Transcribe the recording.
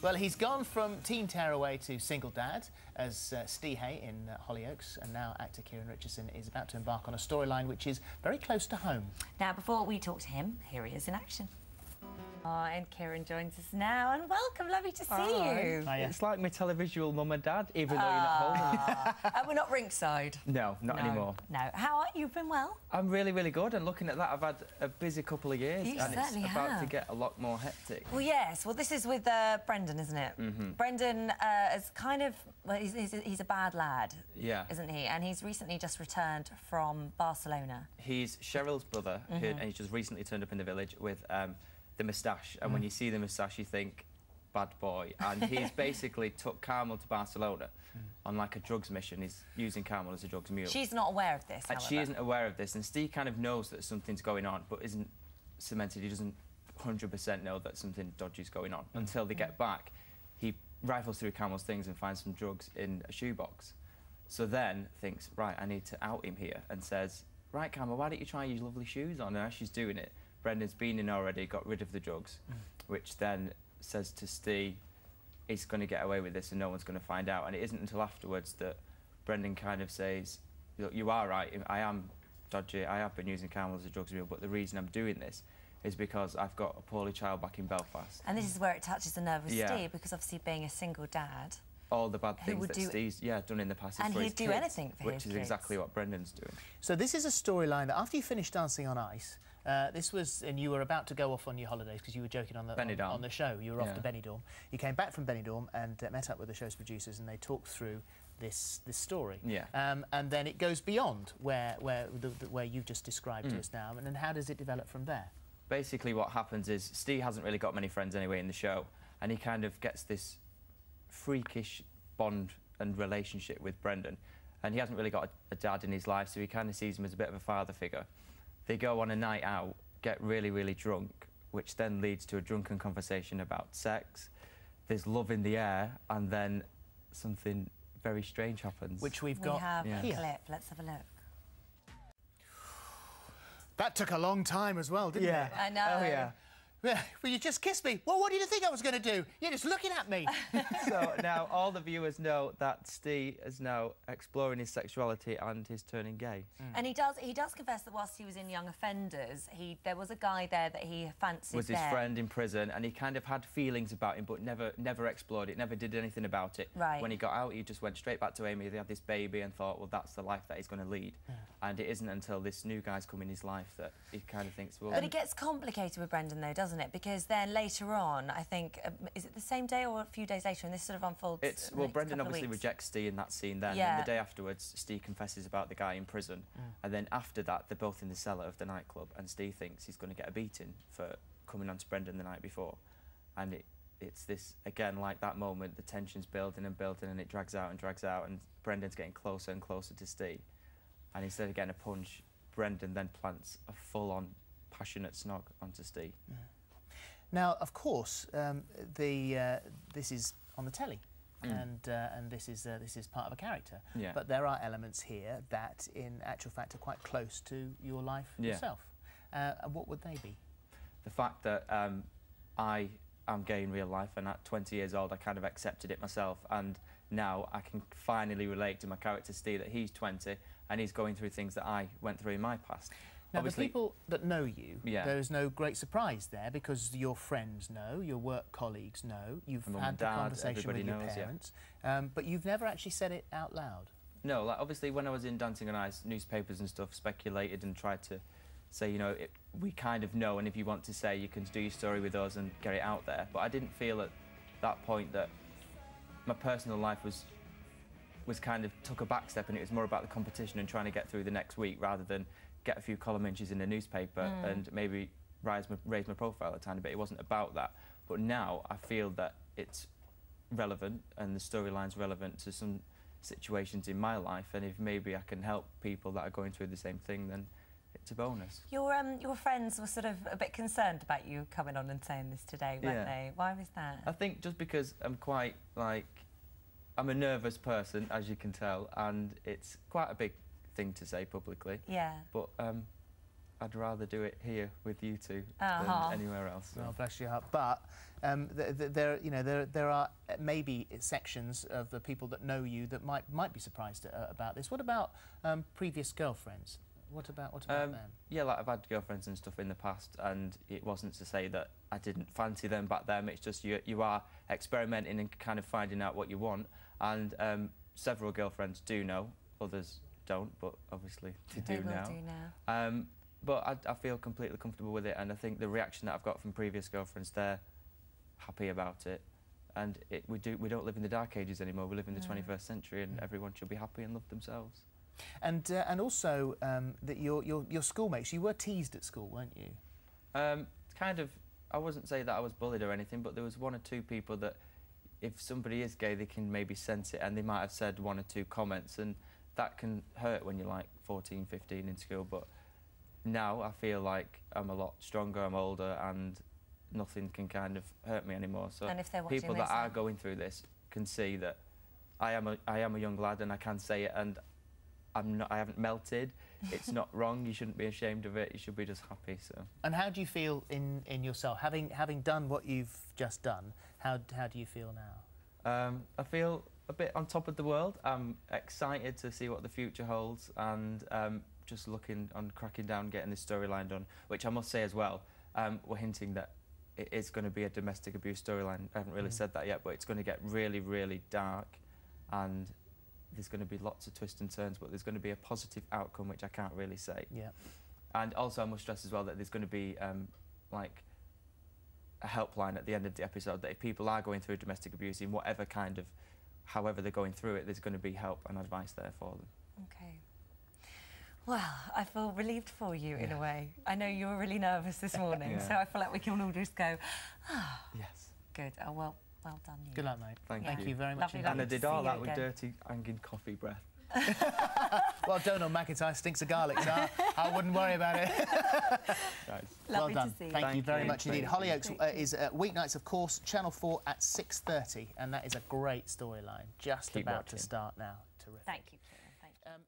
Well, he's gone from teen tearaway to single dad as Steve Hay in Hollyoaks, and now actor Kieron Richardson is about to embark on a storyline which is very close to home. Now, before we talk to him, here he is in action. Oh, and Kieron joins us now, and welcome, lovely to see you. Hiya. It's like my televisual mum and dad, even though you're not home. And we're not ringside. No, not anymore. No. How are you? You've been well? I'm really, really good, and looking at that, I've had a busy couple of years, You and certainly it's about have. to get a lot more hectic. Well, yes. Well, this is with Brendan, isn't it? Mm-hmm. Brendan is kind of... Well, he's a bad lad, isn't he? And he's recently just returned from Barcelona. He's Cheryl's brother, and he's just recently turned up in the village with the moustache, and when you see the moustache, you think, bad boy. And he's basically took Carmel to Barcelona on like a drugs mission. He's using Carmel as a drugs mule. She's not aware of this, And she isn't aware of this, and Steve kind of knows that something's going on, but isn't cemented. He doesn't 100% know that something dodgy's going on. Until they get back, he rifles through Carmel's things and finds some drugs in a shoebox. So then thinks, right, I need to out him here, and says, right, Carmel, why don't you try your lovely shoes on? And as she's doing it, Brendan's been in already, got rid of the drugs, which then says to Steve, he's going to get away with this and no one's going to find out. And it isn't until afterwards that Brendan kind of says, look, you are right, I am dodgy, I have been using Carmel as a drugs mule, but the reason I'm doing this is because I've got a poorly child back in Belfast. And this is where it touches the nerve with Steve, because obviously being a single dad... all the bad things that Steve's done in the past and for his he'd do kids, anything for his which is kids. exactly what Brendan's doing. So this is a storyline that after you finished Dancing on Ice, this was, and you were about to go off on your holidays because you were joking on the show. You were off to Benidorm. You came back from Benidorm and met up with the show's producers, and they talked through this story. Yeah. And then it goes beyond where you've just described to us now. And then how does it develop from there? Basically, what happens is Steve hasn't really got many friends anyway in the show, and he kind of gets this freakish bond and relationship with Brendan, and he hasn't really got a dad in his life, so he kind of sees him as a bit of a father figure. They go on a night out, get really, really drunk, which then leads to a drunken conversation about sex. There's love in the air, and then something very strange happens. Which we've got We have here. a clip. Let's have a look. That took a long time as well, didn't it? I know. Oh, yeah. Well, you just kissed me. Well, what did you think I was going to do? You're just looking at me. So now all the viewers know that Steve is now exploring his sexuality and he's turning gay. And he does confess that whilst he was in Young Offenders, there was a guy there that he fancied. Was his friend in prison, and he kind of had feelings about him, but never explored it, never did anything about it. Right. When he got out, he just went straight back to Amy. They had this baby and thought, well, that's the life that he's going to lead. And it isn't until this new guy's come in his life that he kind of thinks, well... But it gets complicated with Brendan, though, doesn't it? Because then later on, I think, is it the same day or a few days later, and this sort of unfolds... Well, Brendan obviously rejects Steve in that scene then, and the day afterwards, Steve confesses about the guy in prison, and then after that, they're both in the cellar of the nightclub, and Steve thinks he's going to get a beating for coming on to Brendan the night before. And it's this, again, like that moment, the tension's building and building, and it drags out, and Brendan's getting closer and closer to Steve. And instead of getting a punch, Brendan then plants a full-on passionate snog onto Steve. Now, of course, this is on the telly, and this is part of a character. Yeah. But there are elements here that, in actual fact, are quite close to your life yourself. And what would they be? The fact that I am gay in real life, and at 20 years old, I kind of accepted it myself, and now I can finally relate to my character Steve, that he's 20 and he's going through things that I went through in my past. Now, the people that know you, there's no great surprise there, because your friends know, your work colleagues know, you've had the conversation with your parents, but you've never actually said it out loud. No, like obviously when I was in Dancing on Ice, newspapers and stuff speculated and tried to say, you know, we kind of know, and if you want to say, you can do your story with us and get it out there. But I didn't feel at that point that my personal life was kind of took a back step, and it was more about the competition and trying to get through the next week rather than get a few column inches in the newspaper and maybe raise my profile a tiny bit. It wasn't about that. But now I feel that it's relevant, and the storyline's relevant to some situations in my life, and if maybe I can help people that are going through the same thing, then it's a bonus. Your friends were sort of a bit concerned about you coming on and saying this today, weren't they? Why was that? I think just because I'm quite, I'm a nervous person, as you can tell, and it's quite a big thing to say publicly. Yeah. But I'd rather do it here with you two than anywhere else. So. Well, bless your heart. But there are maybe sections of the people that know you that might be surprised about this. What about previous girlfriends? What about them? Yeah, like I've had girlfriends and stuff in the past, and it wasn't to say that I didn't fancy them back then. It's just you are experimenting and kind of finding out what you want. And several girlfriends do know, others don't, but obviously they do now. But I feel completely comfortable with it, and I think the reaction that I've got from previous girlfriends, they're happy about it. And we don't live in the dark ages anymore. We live in the 21st century, and everyone should be happy and love themselves. And also that your schoolmates, you were teased at school, weren't you? Kind of. I wouldn't say that I was bullied or anything, but there was one or two people that, if somebody is gay, they can maybe sense it, and they might have said one or two comments, and that can hurt when you're like 14, 15 in school. But now I feel like I'm a lot stronger, I'm older, and nothing can kind of hurt me anymore. So and if they're watching people that are going through this can see that I am a young lad, and I can say it, and I haven't melted. It's not wrong. You shouldn't be ashamed of it. You should be just happy. So. And how do you feel in yourself, having done what you've just done? How do you feel now? I feel a bit on top of the world. I'm excited to see what the future holds, and just looking on cracking down, getting this storyline done. Which I must say as well, we're hinting that it is going to be a domestic abuse storyline. I haven't really said that yet, but it's going to get really, really dark, and there's going to be lots of twists and turns, but there's going to be a positive outcome, which I can't really say. Yeah. And also I must stress as well that there's going to be like a helpline at the end of the episode, that if people are going through domestic abuse in whatever kind of, however they're going through it, there's going to be help and advice there for them. Okay. Well, I feel relieved for you in a way. I know you were really nervous this morning, so I feel like we can all just go, ah. Yes. Good. Oh, well done, you. Good luck, mate. Thank you very much. Lovely and I did all that with dirty, hanging coffee breath. Well, Donald McIntyre stinks of garlic, so I wouldn't worry about it. Lovely well done. To see you. Thank you very much indeed. Hollyoaks is weeknights, of course, Channel 4 at 6:30, and that is a great storyline. Just about to start now. Terrific. Thank you, Kieron. Thank you.